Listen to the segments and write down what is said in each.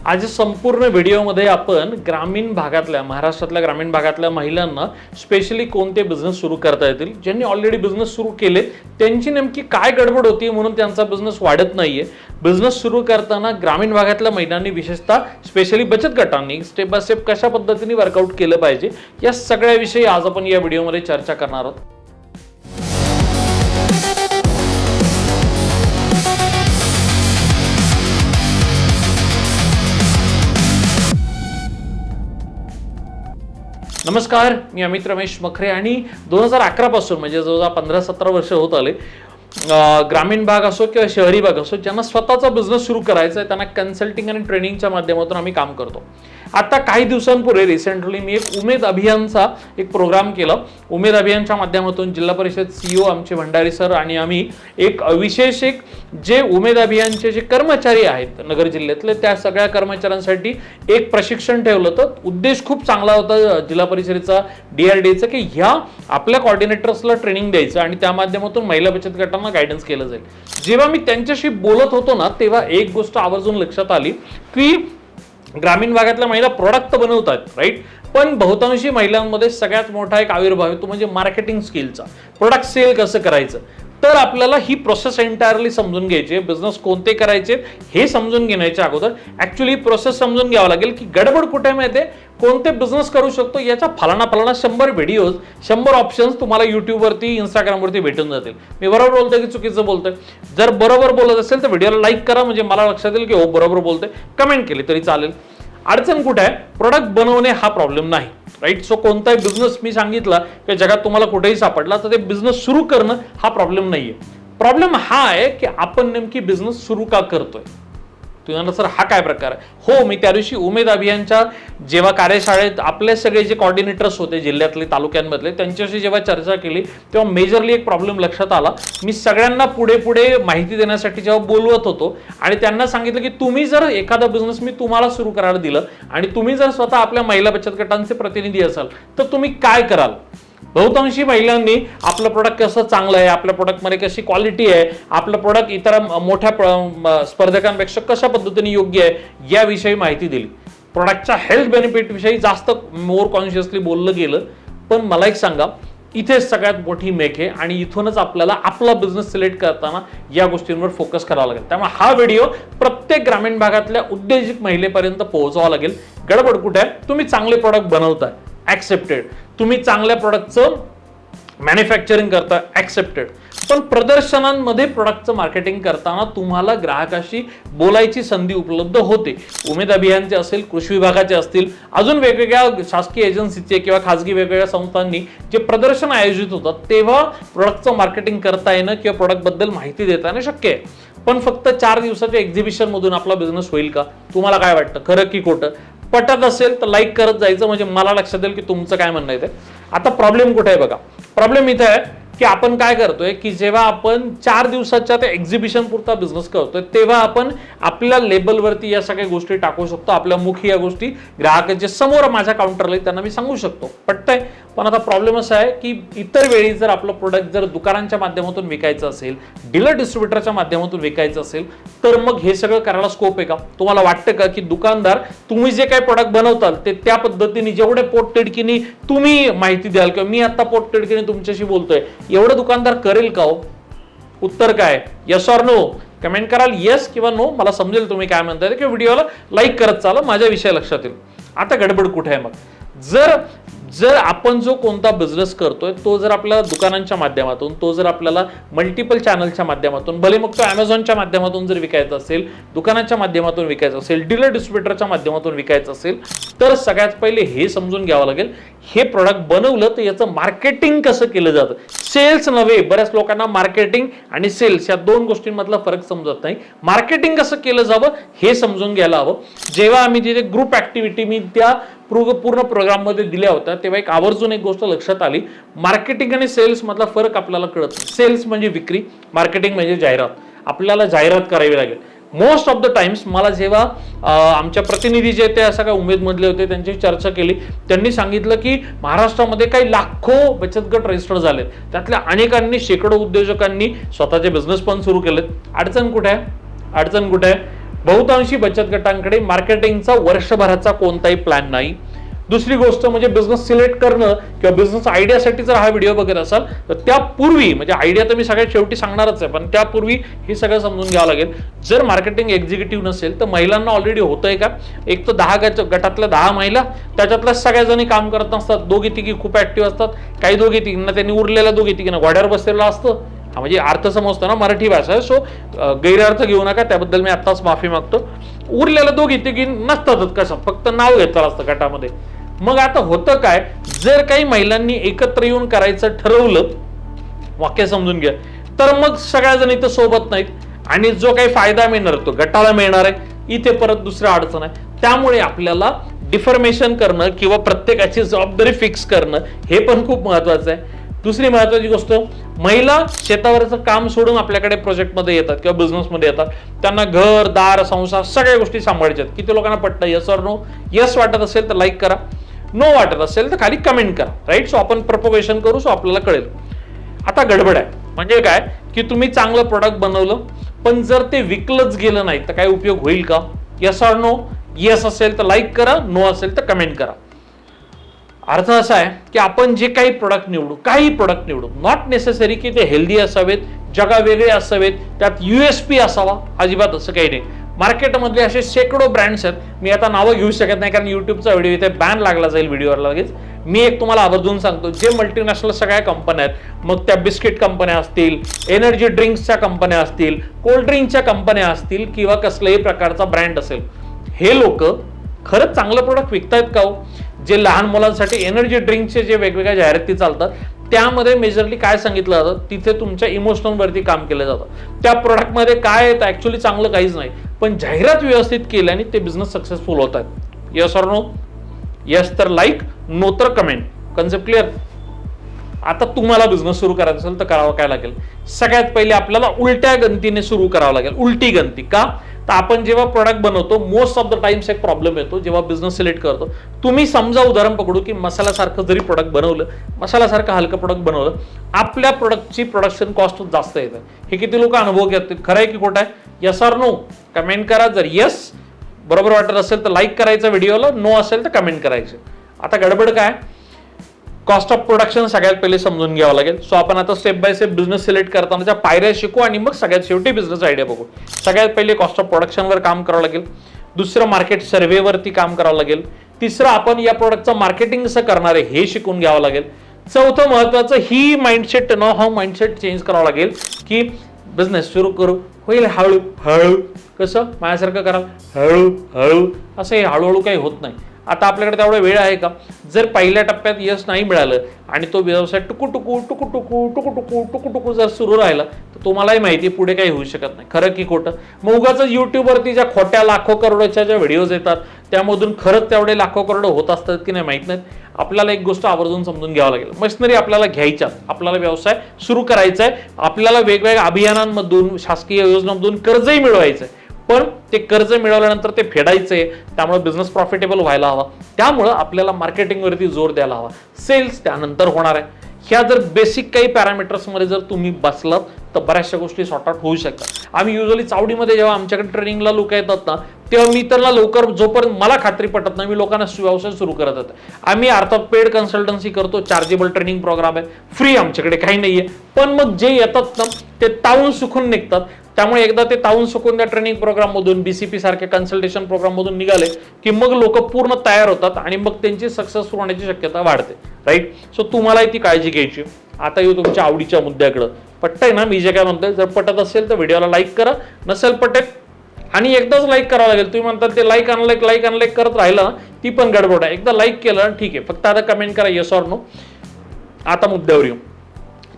आज संपूर्ण व्हिडिओमध्ये आपण ग्रामीण भागातल्या महाराष्ट्रातल्या ग्रामीण भागातल्या महिलांना स्पेशली कोणते बिझनेस सुरू करता येतील, ज्यांनी ऑलरेडी बिझनेस सुरू केले त्यांची नेमकी काय गडबड होती म्हणून त्यांचा बिझनेस वाढत नाहीये, बिझनेस सुरू करताना ग्रामीण भागातल्या महिलांनी विशेषतः स्पेशली बचत गटांनी स्टेप बाय स्टेप कशा पद्धतीने वर्कआउट केलं पाहिजे या सगळ्याविषयी आज आपण या व्हिडिओमध्ये चर्चा करणार आहोत। नमस्कार, मी अमित रमेश मखरे आणि 2011 पासून म्हणजे जवळजवळ 15-17 वर्ष होत आले ग्रामीण भाग असो किंवा शहरी भाग असो ज्यांना स्वतःचा बिझनेस सुरू करायचा आहे त्यांना कन्सल्टिंग आणि ट्रेनिंगच्या माध्यमातून आम्ही काम करतो। आता काही दिवसांपूर्वी रिसेंटली मी एक उमेद अभियानचा एक प्रोग्राम केला। उमेद अभियानच्या माध्यमातून जिल्हा परिषद सीईओ आमचे भंडारी सर आणि आम्ही एक विशेष जे उमेद अभियानचे जे कर्मचारी आहेत नगर जिल्ह्यातले त्या सगळ्या कर्मचाऱ्यांसाठी एक प्रशिक्षण ठेवलं होतं। उद्देश खूप चांगला होता जिल्हा परिषदेचा DRDAचा की ह्या आपल्या कोऑर्डिनेटर्सला ट्रेनिंग द्यायचं आणि त्या माध्यमातून महिला बचत गटांना गायडन्स केलं जाईल। जेव्हा मी त्यांच्याशी बोलत होतो ना तेव्हा एक गोष्ट आवर्जून लक्षात आली की ग्रामीण भागातल्या महिला प्रोडक्ट बनवतात, राईट, पण बहुतांशी महिलांमध्ये सगळ्यात मोठा एक आविर्भाव आहे तो म्हणजे मार्केटिंग स्किलचा। प्रोडक्ट सेल कसं करायचं, तर आपल्याला ही प्रोसेस एंटायरली समजून घ्यायची। बिझनेस कोणते करायचे हे समजून घेण्याच्या अगोदर ऍक्च्युअली प्रोसेस समजून घ्यावं लागेल की गडबड कुठे माहिती आहे, कोणते बिझनेस करू शकतो याचा फलाना 100 व्हिडिओज 100 ऑप्शन्स तुम्हाला YouTube वरती Instagram वरती भेटून जातील। मी बरोबर बोलतोय की चुकीचं बोलतोय? जर बरोबर बोलत असेल तर व्हिडिओला लाईक करा म्हणजे मला लक्षात येईल की हो बरोबर बोलतोय। कमेंट केली तरी चालेल। अडचण कुठे आहे? प्रोडक्ट बनवणे हा प्रॉब्लेम नाही, राईट। सो कोणताही बिझनेस मी सांगितला की जगात तुम्हाला कुठेही सापडला तर ते बिझनेस सुरू करणं हा प्रॉब्लेम नाहीये। प्रॉब्लेम हा आहे की आपण नेमकी बिझनेस सुरू का करतोय। तुम्हाला सर हा काय प्रकार आहे? हो, मी त्या दिवशी उमेद अभियानच्या जेव्हा कार्यशाळेत आपले सगळे जे कोऑर्डिनेटर्स होते जिल्ह्यातले तालुक्यांमधले त्यांच्याशी जेव्हा चर्चा केली तेव्हा मेजरली एक प्रॉब्लेम लक्षात आला। मी सगळ्यांना पुढे माहिती देण्यासाठी जेव्हा बोलवत होतो आणि त्यांना सांगितलं की तुम्ही जर एखादा बिझनेस मी तुम्हाला सुरू करायला दिलं आणि तुम्ही जर स्वतः आपल्या महिला बचत गटांचे प्रतिनिधी असाल तर तुम्ही काय कराल? बहुतांशी महिलांनी आपलं प्रोडक्ट कसं चांगलं आहे, आपल्या प्रोडक्टमध्ये कशी क्वालिटी आहे, आपलं प्रोडक्ट इतर मोठ्या स्पर्धकांपेक्षा कशा पद्धतीने योग्य आहे याविषयी माहिती दिली। प्रोडक्टच्या हेल्थ बेनिफिट विषयी जास्त मोर कॉन्शियसली बोललं गेलं। पण मला एक सांगा, इथेच सगळ्यात मोठी मेक आहे आणि इथूनच आपल्याला आपला बिझनेस सिलेक्ट करताना या गोष्टींवर फोकस करावा लागेल। त्यामुळे हा व्हिडिओ प्रत्येक ग्रामीण भागातल्या उद्योजक महिलेपर्यंत पोहोचवावा लागेल। गडबड कुठे आहे? तुम्ही चांगले प्रोडक्ट बनवताय, ऍक्सेप्टेड। तुम्ही चांगल्या प्रोडक्टचं मॅन्युफॅक्चरिंग करता, ऍक्सेप्टेड। पण प्रदर्शनांमध्ये प्रोडक्टचं मार्केटिंग करताना तुम्हाला ग्राहकाशी बोलायची संधी उपलब्ध होते। उमेद अभियानचे असेल, कृषी विभागाचे असतील, अजून वेगवेगळ्या शासकीय एजन्सीचे किंवा खासगी वेगवेगळ्या संस्थांनी जे प्रदर्शन आयोजित होतात तेव्हा प्रोडक्टचं मार्केटिंग करता येणं किंवा प्रोडक्ट बद्दल माहिती देता येणं शक्य आहे। पण फक्त 4 दिवसाच्या एक्झिबिशन मधून आपला बिझनेस होईल का? तुम्हाला काय वाटतं, खरं की खोटं? पटत असेल तर लाईक करत जायचं म्हणजे मला लक्षात येईल की तुमचं काय म्हणणं आहे ते। आता प्रॉब्लेम कुठे आहे बघा, प्रॉब्लेम इथे आहे की आपण काय करतोय की जेव्हा आपण 4 दिवसाच्या त्या एक्झिबिशन पुरता बिझनेस करतोय तेव्हा आपण आपल्या लेबलवरती या सगळ्या गोष्टी टाकू शकतो। आपल्या मुखी या गोष्टी ग्राहकाच्या समोर माझ्या काउंटरला त्यांना मी सांगू शकतो, पटतंय। पण आता प्रॉब्लेम असा आहे की इतर वेळी जर आपलं प्रोडक्ट जर दुकानांच्या माध्यमातून विकायचं असेल, डीलर डिस्ट्रीब्युटरच्या माध्यमातून विकायचं असेल तर मग हे सगळं करायला स्कोप आहे का? तुम्हाला वाटतं का की दुकानदार तुम्ही जे काही प्रोडक्ट बनवताल ते त्या पद्धतीने जेवढे पोटतिडकीने तुम्ही माहिती द्याल किंवा मी आता पोटतिडकीने तुमच्याशी बोलतोय एवढं दुकानदार करेल का हो? उत्तर काय? Yes or no? कमेंट कराल येस किंवा नो, मला समजेल तुम्ही काय म्हणताय किंवा व्हिडिओला लाईक करत चाला, माझ्या विषय लक्षात येईल। आता गडबड कुठे आहे मग? जर आपण जो कोणता बिझनेस करतोय तो जर आपल्याला दुकानांच्या माध्यमातून, तो जर आपल्याला मल्टिपल चॅनलच्या माध्यमातून, भले मग तो Amazonच्या माध्यमातून जर विकायचा असेल, दुकानाच्या माध्यमातून विकायचं असेल, डीलर डिस्ट्रीब्युटरच्या माध्यमातून विकायचं असेल तर सगळ्यात पहिले हे समजून घ्यावं लागेल हे प्रोडक्ट बनवलं तर याचं मार्केटिंग कसं केलं जातं। सेल्स नव्हे, बऱ्याच लोकांना मार्केटिंग आणि सेल्स या 2 गोष्टींमधला फरक समजत नाही। मार्केटिंग कसं केलं जावं हे समजून घ्यायला हवं। जेव्हा आम्ही तिथे ग्रुप ऍक्टिव्हिटी मी त्या पूर्ण प्रोग्राम मध्ये दिल्या होत्या तेव्हा एक आवर्जून एक गोष्ट लक्षात आली, मार्केटिंग आणि सेल्स मधला फरक आपल्याला कळत नाही। सेल्स म्हणजे विक्री, मार्केटिंग म्हणजे जाहिरात। आपल्याला जाहिरात करावी लागेल। मोस्ट ऑफ द टाइम्स मला जेव्हा आमच्या प्रतिनिधी जे त्या सगळ्या उमेद मधले होते त्यांची चर्चा केली त्यांनी सांगितलं की महाराष्ट्रामध्ये काही लाखो बचत गट रजिस्टर झालेत, त्यातल्या अनेकांनी शेकडो उद्योजकांनी स्वतःचे बिझनेस पण सुरू केलेत। अडचण कुठे आहे? बहुतांशी बचत गटांकडे मार्केटिंगचा वर्षभराचा कोणताही प्लॅन नाही. दुसरी गोष्ट म्हणजे बिझनेस सिलेक्ट करणं किंवा बिझनेस आयडियासाठी जर हा व्हिडिओ बघत असाल तर त्यापूर्वी, म्हणजे आयडिया तर मी सगळ्यात शेवटी सांगणारच आहे, पण त्यापूर्वी हे सगळं समजून घ्यावं लागेल. जर मार्केटिंग एक्झिक्युटिव्ह नसेल तर महिलांना ऑलरेडी होतंय का? एक तर 10 गटातल्या 10 महिला, त्याच्यातल्या सगळ्या जणी काम करत नसतात, दोघी तिघी खूप ऍक्टिव्ह असतात, काही दोघी तिघींना त्यांनी उरलेल्या दोघी तिघींना घोड्यावर बसलेलं असतं. म्हणजे अर्थ समजतो ना, मराठी भाषा आहे, सो गैरअर्थ घेऊ नका, त्याबद्दल मी आत्ताच माफी मागतो. उरलेल्या दोघी तिघी नसतातच, कसं फक्त नाव घेतलं असतं गटामध्ये. मग आता होतं काय, जर काही महिलांनी एकत्र येऊन करायचं ठरवलं, वाक्य समजून घ्या, तर मग सगळ्या जण इथं सोबत नाहीत आणि जो काही फायदा मिळणार तो गटाला मिळणार आहे, इथे परत दुसरी अडचण आहे. त्यामुळे आपल्याला डिफर्मेशन करणं किंवा प्रत्येकाची जबाबदारी फिक्स करणं हे पण खूप महत्वाचं आहे. दुसरी महत्वाची गोष्ट, महिला शेतावरचं काम सोडून आपल्याकडे प्रोजेक्टमध्ये येतात किंवा बिझनेसमध्ये येतात. त्यांना घर दार संसार सगळ्या गोष्टी सांभाळायच्या. किती लोकांना पटतं? Yes or no? यस वाटत असेल तर लाईक करा, नो वाटत असेल तर खाली कमेंट करा. राईट, सो आपण प्रपोगेशन करू, सो आपल्याला कळेल. आता गडबड आहे म्हणजे काय की तुम्ही चांगलं प्रोडक्ट बनवलं पण जर ते विकलंच गेलं नाही तर काय उपयोग होईल का? Yes or no? यस असेल तर लाईक करा, नो असेल तर कमेंट करा. अर्थ असा आहे की आपण जे काही प्रोडक्ट निवडू, काही प्रोडक्ट निवडू, नॉट नेसेसरी की ते हेल्दी असावेत, जगावेगळे असावेत, त्यात USP असावा, अजिबात असं काही नाही. मार्केटमधले असे शेकडो ब्रँड्स आहेत, मी आता नावं घेऊ शकत नाही कारण युट्यूबचा व्हिडिओ इथे बॅन लागला जाईल व्हिडिओवर लगेच. मी एक तुम्हाला आवर्जून सांगतो, जे मल्टीनॅशनल सगळ्या कंपन्या आहेत, मग त्या बिस्किट कंपन्या असतील, एनर्जी ड्रिंक्सच्या कंपन्या असतील, कोल्ड ड्रिंकच्या कंपन्या असतील किंवा कसल्याही प्रकारचा ब्रँड असेल, हे लोक खरंच चांगलं प्रोडक्ट विकतायत का हो? जे लहान मुलांसाठी एनर्जी ड्रिंकचे जे वेगवेगळ्या जाहिराती चालतात त्यामध्ये मेजरली काय सांगितलं जातं, तिथे तुमच्या इमोशनलवरती काम केलं जातं. त्या प्रोडक्टमध्ये काय येतं ऍक्च्युली चांगलं काहीच नाही, पण जाहिरात व्यवस्थित केल्याने ते बिझनेस सक्सेसफुल होत आहेत. Yes or no? यस तर लाईक, नो तर कमेंट. Concept clear? आता तुम्हाला बिझनेस सुरू करायचा असेल तर करावं काय लागेल? सगळ्यात पहिले आपल्याला उलट्या गणतीने सुरू करावं लागेल. उलटी गणती का? तर आपण जेव्हा प्रोडक्ट बनवतो मोस्ट ऑफ द टाइम्स एक प्रॉब्लेम येतो जेव्हा बिझनेस सिलेक्ट करतो. तुम्ही समजा उदाहरण पकडू की मसाल्यासारखं जरी प्रोडक्ट बनवलं, मसाल्यासारखं हलकं प्रोडक्ट बनवलं, आपल्या प्रोडक्टची प्रोडक्शन कॉस्ट जास्त येतं. हे किती लोक अनुभव घेतात? खरं आहे की खोटं आहे? Yes or no? कमेंट करा. जर यस बरोबर वाटत असेल तर लाईक करायचं व्हिडिओला, नो असेल तर कमेंट करायचे. आता गडबड काय? कॉस्ट ऑफ प्रोडक्शन सगळ्यात पहिले समजून घ्यावं लागेल. सो आपण आता step by step business select करताना पायऱ्या शिकू आणि मग सगळ्यात शेवटी बिझनेस आयडिया बघू. सगळ्यात पहिले कॉस्ट ऑफ प्रोडक्शनवर काम करावं लागेल. दुसरं मार्केट सर्व्हेवरती काम करावं लागेल. तिसरं आपण या प्रोडक्टचं मार्केटिंग कसं करणार आहे हे शिकून घ्यावं लागेल. चौथं महत्वाचं, ही माइंडसेट हा माइंडसेट चेंज करावं लागेल की बिझनेस सुरू करू होईल हळू हळू. कसं? माझ्यासारखं करा हळू हळू. असं हे हळूहळू काही होत नाही. आता आपल्याकडे तेवढा वेळ आहे का? जर पहिल्या टप्प्यात यश नाही मिळालं आणि तो व्यवसाय टुकू टुकू जर सुरू राहिला तर तुम्हालाही माहिती पुढे काही होऊ शकत नाही. खरं की खोटं? मग उगाच युट्यूबवरती ज्या खोट्या लाखो करोडच्या ज्या व्हिडिओज येतात त्यामधून खरंच तेवढे लाखो करोड होत असतात की नाही माहित नाहीत. आपल्याला एक गोष्ट आवर्जून समजून घ्यावं लागेल, मशिनरी आपल्याला घ्यायच्या, आपल्याला व्यवसाय सुरू करायचा आहे, आपल्याला वेगवेगळ्या अभियानांमधून शासकीय योजनांमधून कर्जही मिळवायचं आहे, पण ते कर्ज मिळवल्यानंतर ते फेडायचंय, त्यामुळे बिझनेस प्रॉफिटेबल व्हायला हवा. त्यामुळे आपल्याला मार्केटिंगवरती जोर द्यायला हवा. सेल्स त्यानंतर होणार आहे. ह्या जर बेसिक काही पॅरामीटर्समध्ये जर तुम्ही बसलात तर बऱ्याचशा गोष्टी सॉर्ट आउट होऊ शकतात. आम्ही युजली चावडीमध्ये जेव्हा आमच्याकडे ट्रेनिंगला लोक येतात ना तेव्हा मी त्यांना लवकर, जोपर्यंत मला खात्री पटत नाही, मी लोकांना व्यवसाय सुरू करत होतो. आम्ही अर्थात पेड कन्सल्टन्सी करतो, चार्जेबल ट्रेनिंग प्रोग्राम आहे, फ्री आमच्याकडे काही नाहीये. पण मग जे येतात ना ते तावून सुखून निघतात. त्यामुळे एकदा ते तावून सुकून त्या ट्रेनिंग प्रोग्राम मधून, BCP सारख्या कन्सल्टेशन प्रोग्राम मधून निघाले की मग लोक पूर्ण तयार होतात आणि मग त्यांची सक्सेसफुल होण्याची शक्यता वाढते. राईट? सो तुम्हालाही ती काळजी घ्यायची. आता येऊ तुमच्या आवडीच्या मुद्द्याकडे. पटतंय ना मी जे काय म्हणतोय? जर पटत असेल तर व्हिडिओला लाईक करा, नसेल पटेल आणि एकदाच लाईक करावं लागेल. तुम्ही म्हणतात ते लाईक अनलाईक करत राहिलं ना ती पण गडबड आहे. एकदा लाईक केलं ठीक आहे, फक्त आता कमेंट करा येस ऑर नो. आता मुद्द्यावर येऊ.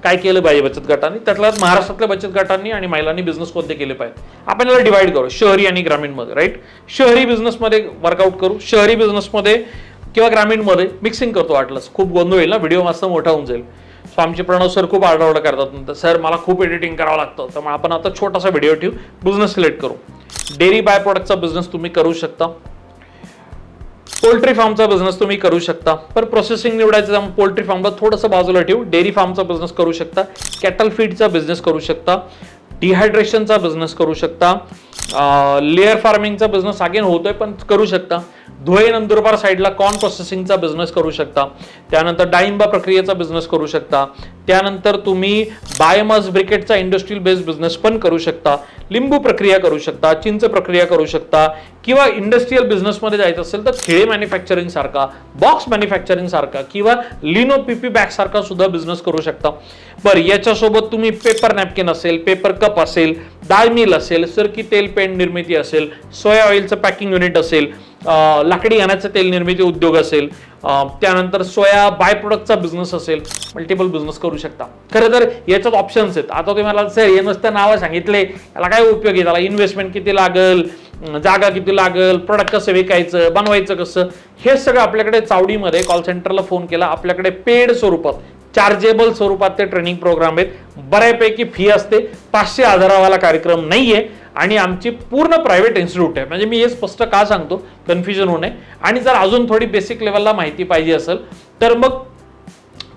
काय केलं पाहिजे बचत गटांनी? त्यातल्या महाराष्ट्रातल्या बचत गटांनी आणि महिलांनी बिझनेस कोणते केले पाहिजे आपण याला डिवाइड करू, शहरी आणि ग्रामीण मध्ये. राईट? शहरी बिझनेसमध्ये वर्कआउट करू, शहरी बिझनेसमध्ये किंवा ग्रामीणमध्ये मिक्सिंग करतो. वाटलंच खूप गोंधळ होईल ना, व्हिडिओ मस्त मोठा होऊन जाईल. सो आमचे प्रणव सर खूप आरडाओरडा करतात, सर मला खूप एडिटिंग करावं लागतं. त्यामुळे आपण आता छोटासा व्हिडिओ ठेवू, बिझनेस सिलेक्ट करू. डेअरी बाय प्रोडक्टचा बिझनेस तुम्ही करू शकता, पोल्ट्री फार्मचा बिझनेस तुम्ही करू शकता. पण प्रोसेसिंग निवडायचं त्यामुळे पोल्ट्री फार्मला थोडंसं बाजूला ठेवू. डेअरी फार्मचा बिझनेस करू शकता, कॅटल फीडचा बिझनेस करू शकता, डिहायड्रेशनचा बिझनेस करू शकता, लेअर फार्मिंगचा बिझनेस अगेन होतोय पण करू शकता. धुळे नंदुरबार साईडला कॉर्न प्रोसेसिंगचा बिझनेस करू शकता. त्यानंतर डाळिंबा प्रक्रियेचा बिझनेस करू शकता. त्यानंतर तुम्ही बायोमास ब्रिकेटचा इंडस्ट्रियल बेस्ड बिझनेस पण करू शकता. लिंबू प्रक्रिया करू शकता, चिंच प्रक्रिया करू शकता, किंवा इंडस्ट्रियल बिझनेसमध्ये जायचं असेल तर खेळे मॅन्युफॅक्चरिंग सारखा, बॉक्स मॅन्युफॅक्चरिंग सारखा, किंवा लिनो पीपी बॅग सारखा सुद्धा बिझनेस करू शकता. बरं, याच्यासोबत तुम्ही पेपर नॅपकिन असेल, पेपर कप असेल, डाळ मिल असेल, सरकी तेल पेंट निर्मिती असेल, सोया ऑइलचं पॅकिंग युनिट असेल, लाकडी घाण्याचं तेल निर्मिती उद्योग असेल, त्यानंतर सोया बाय प्रोडक्टचा बिझनेस असेल, मल्टिपल बिझनेस करू शकता. खरं तर याच्यात ऑप्शन्स आहेत. आता तुम्ही मला सर हे नुसतं नावं सांगितले, याला काय उपयोग आहे, त्याला इन्व्हेस्टमेंट किती लागेल, जागा किती लागेल, प्रोडक्ट कसं विकायचं, बनवायचं कसं, हे सगळं आपल्याकडे चावडीमध्ये कॉल सेंटरला फोन केला, आपल्याकडे पेड स्वरूपात, चार्जेबल स्वरूपात ते ट्रेनिंग प्रोग्राम आहेत. बऱ्यापैकी फी असते, 500,000 वाला कार्यक्रम नाहीये आणि आमची पूर्ण प्रायव्हेट इन्स्टिट्यूट आहे. म्हणजे मी हे स्पष्ट का सांगतो, कन्फ्युजन होऊ नये. आणि जर अजून थोडी बेसिक लेवलला माहिती पाहिजे असेल तर मग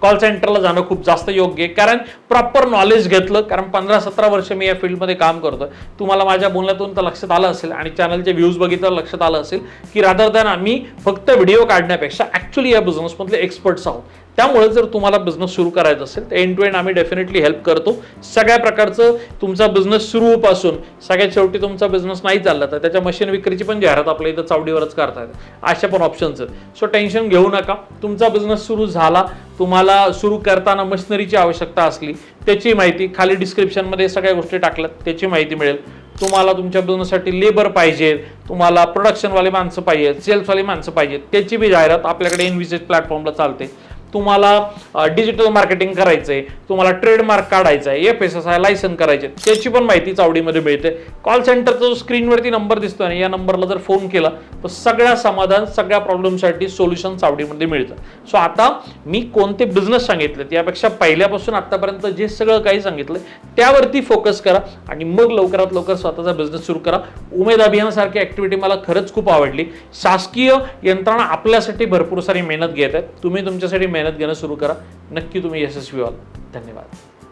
कॉल सेंटरला जाणं खूप जास्त योग्य आहे, कारण प्रॉपर नॉलेज घेतलं. कारण 15-17 वर्ष मी या फील्डमध्ये काम करतोय. तुम्हाला माझ्या बोलण्यातून तर लक्षात आलं असेल आणि चॅनलचे व्ह्यूज बघितलं लक्षात आलं असेल की रादर दॅन आम्ही फक्त व्हिडिओ काढण्यापेक्षा ऍक्च्युली या बिझनेसमधले एक्सपर्ट्स आहोत. त्यामुळे जर तुम्हाला बिझनेस सुरू करायचा असेल तर एंड टू एंड आम्ही डेफिनेटली हेल्प करतो. सगळ्या प्रकारचं तुमचा बिझनेस सुरू पासून सगळ्यात शेवटी तुमचा बिझनेस नाही चालला तर त्याच्या मशीन विक्रीची पण जाहिरात आपल्या इथं चावडीवरच करता येते. अशा पण ऑप्शन्स आहेत. सो टेन्शन घेऊ नका. तुमचा बिझनेस सुरू झाला, तुम्हाला सुरू करताना मशिनरीची आवश्यकता असली त्याची माहिती खाली डिस्क्रिप्शनमध्ये सगळ्या गोष्टी टाकल्यात, त्याची माहिती मिळेल. तुम्हाला तुमच्या बिझनेससाठी लेबर पाहिजे, तुम्हाला प्रोडक्शनवाले माणसं पाहिजेत, सेल्सवाली माणसं पाहिजेत, त्याची बी जाहिरात आपल्याकडे इनविजिट प्लॅटफॉर्मला चालते. तुम्हाला डिजिटल मार्केटिंग करायचंय, तुम्हाला ट्रेडमार्क काढायचा आहे, FSSAI लायसन करायचे, त्याची पण माहिती चावडीमध्ये मिळते. कॉल सेंटरचा जो स्क्रीनवरती नंबर दिसतोय ना, या नंबरला जर फोन केला तर सगळ्या समाधान, सगळ्या प्रॉब्लेमसाठी सोल्युशन चावडीमध्ये मिळतं. सो आता मी कोणते बिझनेस सांगितलेत यापेक्षा पहिल्यापासून आतापर्यंत जे सगळं काही सांगितलंय त्यावरती फोकस करा आणि मग लवकरात लवकर स्वतःचा बिझनेस सुरू करा. उमेद अभियानासारखी ऍक्टिव्हिटी मला खरंच खूप आवडली. शासकीय यंत्रणा आपल्यासाठी भरपूर सारी मेहनत घेत आहेत. तुम्ही तुमच्यासाठी मेहनत घेणं सुरू करा. नक्की तुम्ही यशस्वी व्हाल. धन्यवाद.